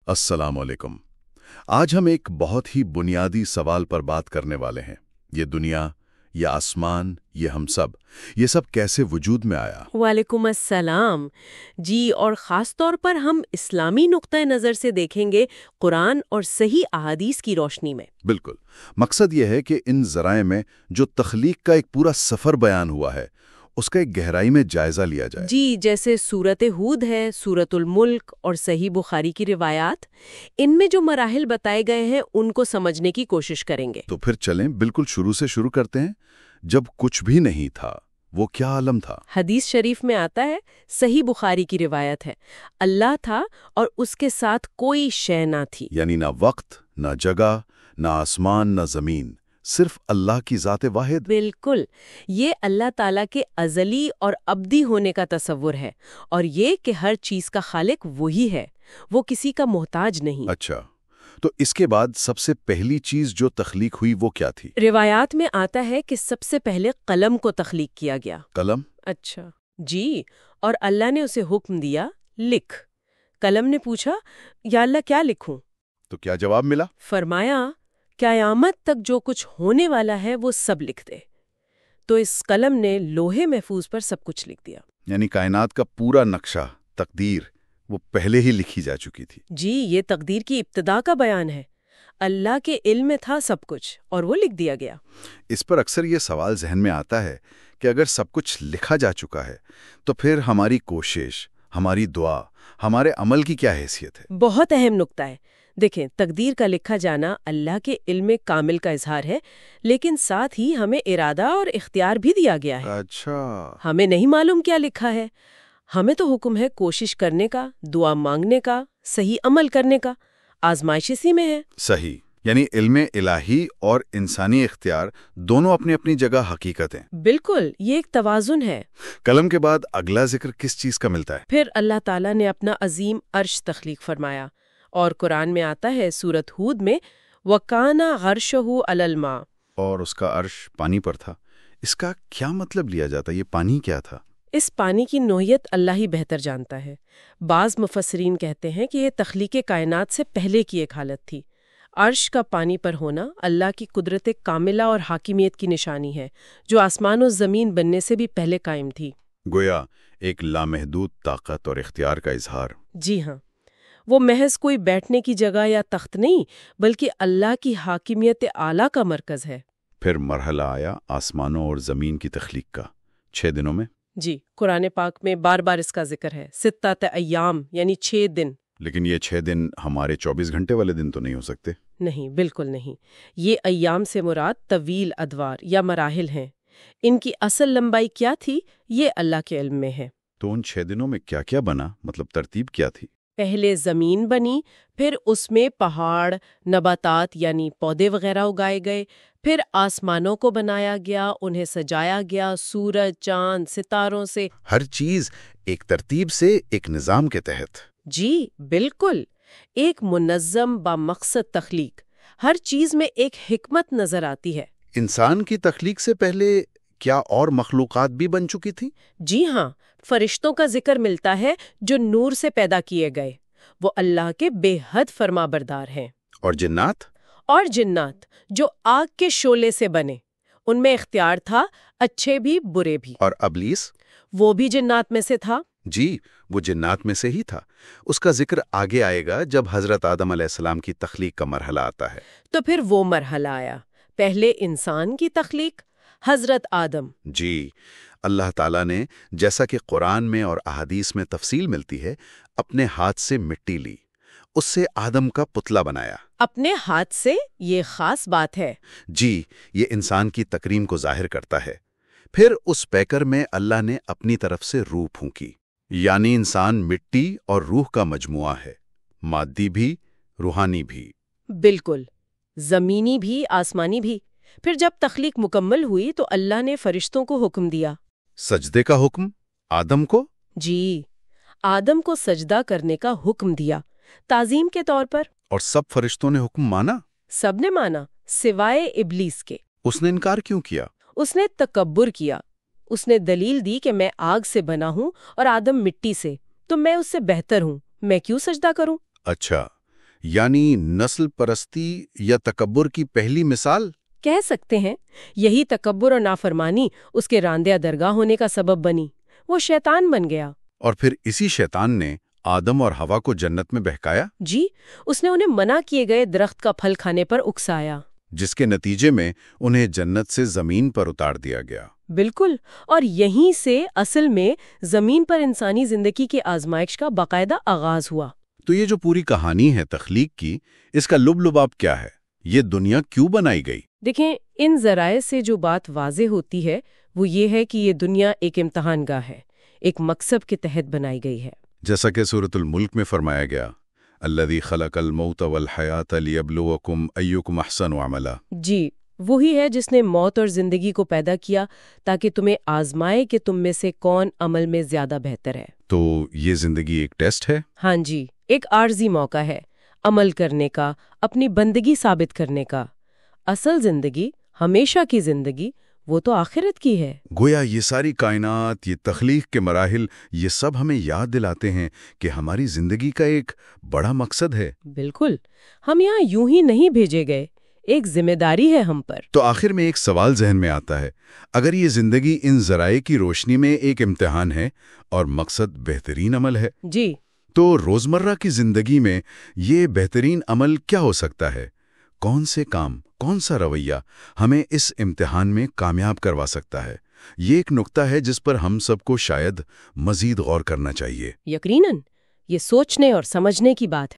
السلام علیکم۔ آج ہم ایک بہت ہی بنیادی سوال پر بات کرنے والے ہیں۔ یہ دنیا، یہ آسمان، یہ ہم سب، یہ سب کیسے وجود میں آیا؟ وعلیکم السلام جی، اور خاص طور پر ہم اسلامی نقطۂ نظر سے دیکھیں گے، قرآن اور صحیح احادیث کی روشنی میں۔ بالکل۔ مقصد یہ ہے کہ ان ذرائع میں جو تخلیق کا ایک پورا سفر بیان ہوا ہے، اس کا ایک گہرائی میں جائزہ لیا جائے۔ جی، جیسے سورت ہود ہے، سورت الملک اور صحیح بخاری کی روایات، ان میں جو مراحل بتائے گئے ہیں ان کو سمجھنے کی کوشش کریں گے۔ تو پھر چلیں بالکل شروع سے شروع کرتے ہیں۔ جب کچھ بھی نہیں تھا، وہ کیا عالم تھا؟ حدیث شریف میں آتا ہے، صحیح بخاری کی روایت ہے، اللہ تھا اور اس کے ساتھ کوئی شے نہ تھی۔ یعنی نہ وقت، نہ جگہ، نہ آسمان، نہ زمین، صرف اللہ کی ذات واحد۔ بالکل، یہ اللہ تعالیٰ کے ازلی اور ابدی ہونے کا تصور ہے، اور یہ کہ ہر چیز کا خالق وہی ہے، وہ کسی کا محتاج نہیں۔ اچھا، تو اس کے بعد سب سے پہلی چیز جو تخلیق ہوئی وہ کیا تھی؟ روایات میں آتا ہے کہ سب سے پہلے قلم کو تخلیق کیا گیا۔ قلم؟ اچھا جی، اور اللہ نے اسے حکم دیا، لکھ۔ قلم نے پوچھا، یا اللہ کیا لکھوں؟ تو کیا جواب ملا؟ فرمایا، قیامت تک جو کچھ ہونے والا ہے وہ سب لکھ دے۔ تو اس قلم نے لوہے محفوظ پر سب کچھ لکھ دیا۔ یعنی کائنات کا پورا نقشہ، تقدیر، وہ پہلے ہی لکھی جا چکی تھی۔ جی، یہ تقدیر کی ابتدا کا بیان ہے۔ اللہ کے علم میں تھا سب کچھ اور وہ لکھ دیا گیا۔ اس پر اکثر یہ سوال ذہن میں آتا ہے کہ اگر سب کچھ لکھا جا چکا ہے تو پھر ہماری کوشش، ہماری دعا، ہمارے عمل کی کیا حیثیت ہے؟ بہت اہم نقطہ ہے۔ دیکھیں، تقدیر کا لکھا جانا اللہ کے علم کامل کا اظہار ہے، لیکن ساتھ ہی ہمیں ارادہ اور اختیار بھی دیا گیا ہے۔ اچھا، ہمیں نہیں معلوم کیا لکھا ہے، ہمیں تو حکم ہے کوشش کرنے کا، دعا مانگنے کا، صحیح عمل کرنے کا۔ آزمائش اسی میں ہے۔ صحیح، یعنی علم الہی اور انسانی اختیار دونوں اپنی اپنی جگہ حقیقت ہیں۔ بالکل، یہ ایک توازن ہے۔ قلم کے بعد اگلا ذکر کس چیز کا ملتا ہے؟ پھر اللہ تعالیٰ نے اپنا عظیم عرش تخلیق فرمایا، اور قرآن میں آتا ہے سورت ہود میں، وَكَانَ عَرْشُهُ عَلَى الْمَاءِ، اور اس کا عرش پانی پر تھا۔ اس کا کیا مطلب لیا جاتا؟ یہ پانی کیا تھا؟ اس پانی کی نوعیت اللہ ہی بہتر جانتا ہے۔ بعض مفسرین کہتے ہیں کہ یہ تخلیق کائنات سے پہلے کی ایک حالت تھی۔ عرش کا پانی پر ہونا اللہ کی قدرت کاملہ اور حاکمیت کی نشانی ہے، جو آسمان و زمین بننے سے بھی پہلے قائم تھی۔ گویا ایک لامحدود طاقت اور اختیار کا اظہار۔ جی ہاں، وہ محض کوئی بیٹھنے کی جگہ یا تخت نہیں، بلکہ اللہ کی حاکمیت اعلیٰ کا مرکز ہے۔ پھر مرحلہ آیا آسمانوں اور زمین کی تخلیق کا، 6 دنوں میں۔ جی، قرآن پاک میں بار بار اس کا ذکر ہے، 6 ایام یعنی 6 دن۔ لیکن یہ 6 دن ہمارے 24 گھنٹے والے دن تو نہیں ہو سکتے۔ نہیں، بالکل نہیں۔ یہ ایام سے مراد طویل ادوار یا مراحل ہیں۔ ان کی اصل لمبائی کیا تھی، یہ اللہ کے علم میں ہے۔ تو ان 6 دنوں میں کیا کیا بنا؟ مطلب ترتیب کیا تھی؟ پہلے زمین بنی، پھر اس میں پہاڑ، نباتات یعنی پودے وغیرہ اگائے گئے، پھر آسمانوں کو بنایا گیا، انہیں سجایا گیا سورج، چاند، ستاروں سے۔ ہر چیز ایک ترتیب سے، ایک نظام کے تحت۔ جی بالکل، ایک منظم بامقصد تخلیق۔ ہر چیز میں ایک حکمت نظر آتی ہے۔ انسان کی تخلیق سے پہلے کیا اور مخلوقات بھی بن چکی تھی؟ جی ہاں، فرشتوں کا ذکر ملتا ہے جو نور سے پیدا کیے گئے، وہ اللہ کے بے حد فرما بردار ہیں۔ اور جنات؟ اور جنات جو آگ کے شعلے سے بنے، ان میں اختیار تھا، اچھے بھی برے بھی۔ اور ابلیس؟ وہ بھی جنات میں سے تھا۔ جی، وہ جنات میں سے ہی تھا۔ اس کا ذکر آگے آئے گا جب حضرت آدم علیہ السلام کی تخلیق کا مرحلہ آتا ہے۔ تو پھر وہ مرحلہ آیا، پہلے انسان کی تخلیق، حضرت آدم۔ جی، اللہ تعالیٰ نے، جیسا کہ قرآن میں اور احادیث میں تفصیل ملتی ہے، اپنے ہاتھ سے مٹی لی، اس سے آدم کا پتلا بنایا۔ اپنے ہاتھ سے، یہ خاص بات ہے۔ جی، یہ انسان کی تکریم کو ظاہر کرتا ہے۔ پھر اس پیکر میں اللہ نے اپنی طرف سے روح پھونکی، یعنی انسان مٹی اور روح کا مجموعہ ہے، مادی بھی، روحانی بھی۔ بالکل، زمینی بھی، آسمانی بھی۔ پھر جب تخلیق مکمل ہوئی تو اللہ نے فرشتوں کو حکم دیا۔ سجدے کا حکم آدم کو؟ جی، آدم کو سجدہ کرنے کا حکم دیا، تعظیم کے طور پر۔ اور سب فرشتوں نے حکم مانا؟ سب نے مانا، سوائے ابلیس کے۔ اس نے انکار کیوں کیا؟ اس نے تکبر کیا۔ اس نے دلیل دی کہ میں آگ سے بنا ہوں اور آدم مٹی سے، تو میں اس سے بہتر ہوں، میں کیوں سجدہ کروں؟ اچھا، یعنی نسل پرستی یا تکبر کی پہلی مثال؟ کہہ سکتے ہیں یہی تکبر اور نافرمانی اس کے راندہ درگاہ ہونے کا سبب بنی، وہ شیطان بن گیا۔ اور پھر اسی شیطان نے آدم اور ہوا کو جنت میں بہکایا؟ جی، اس نے انہیں منع کیے گئے درخت کا پھل کھانے پر اکسایا، جس کے نتیجے میں انہیں جنت سے زمین پر اتار دیا گیا۔ بالکل، اور یہیں سے اصل میں زمین پر انسانی زندگی کی آزمائش کا باقاعدہ آغاز ہوا۔ تو یہ جو پوری کہانی ہے تخلیق کی، اس کا لب لباب کیا ہے؟ یہ دنیا کیوں بنائی گئی؟ دیکھیں، ان ذرائع سے جو بات واضح ہوتی ہے وہ یہ ہے کہ یہ دنیا ایک امتحان گاہ ہے، ایک مقصد کے تحت بنائی گئی ہے۔ جیسا کہ سورۃ الملک میں فرمایا گیا، الذی خلق الموت والحیات لیبلوکم ایکم احسن عملا۔ جی، وہی ہے جس نے موت اور زندگی کو پیدا کیا تاکہ تمہیں آزمائے کہ تم میں سے کون عمل میں زیادہ بہتر ہے۔ تو یہ زندگی ایک ٹیسٹ ہے؟ ہاں جی، ایک عارضی موقع ہے عمل کرنے کا، اپنی بندگی ثابت کرنے کا۔ اصل زندگی، ہمیشہ کی زندگی، وہ تو آخرت کی ہے۔ گویا یہ ساری کائنات، یہ تخلیق کے مراحل، یہ سب ہمیں یاد دلاتے ہیں کہ ہماری زندگی کا ایک بڑا مقصد ہے۔ بالکل، ہم یہاں یوں ہی نہیں بھیجے گئے، ایک ذمہ داری ہے ہم پر۔ تو آخر میں ایک سوال ذہن میں آتا ہے، اگر یہ زندگی ان ذرائع کی روشنی میں ایک امتحان ہے اور مقصد بہترین عمل ہے، جی، تو روزمرہ کی زندگی میں یہ بہترین عمل کیا ہو سکتا ہے؟ کون سے کام، کون سا رویہ ہمیں اس امتحان میں کامیاب کروا سکتا ہے؟ یہ ایک نقطہ ہے جس پر ہم سب کو شاید مزید غور کرنا چاہیے۔ یقیناً یہ سوچنے اور سمجھنے کی بات ہے۔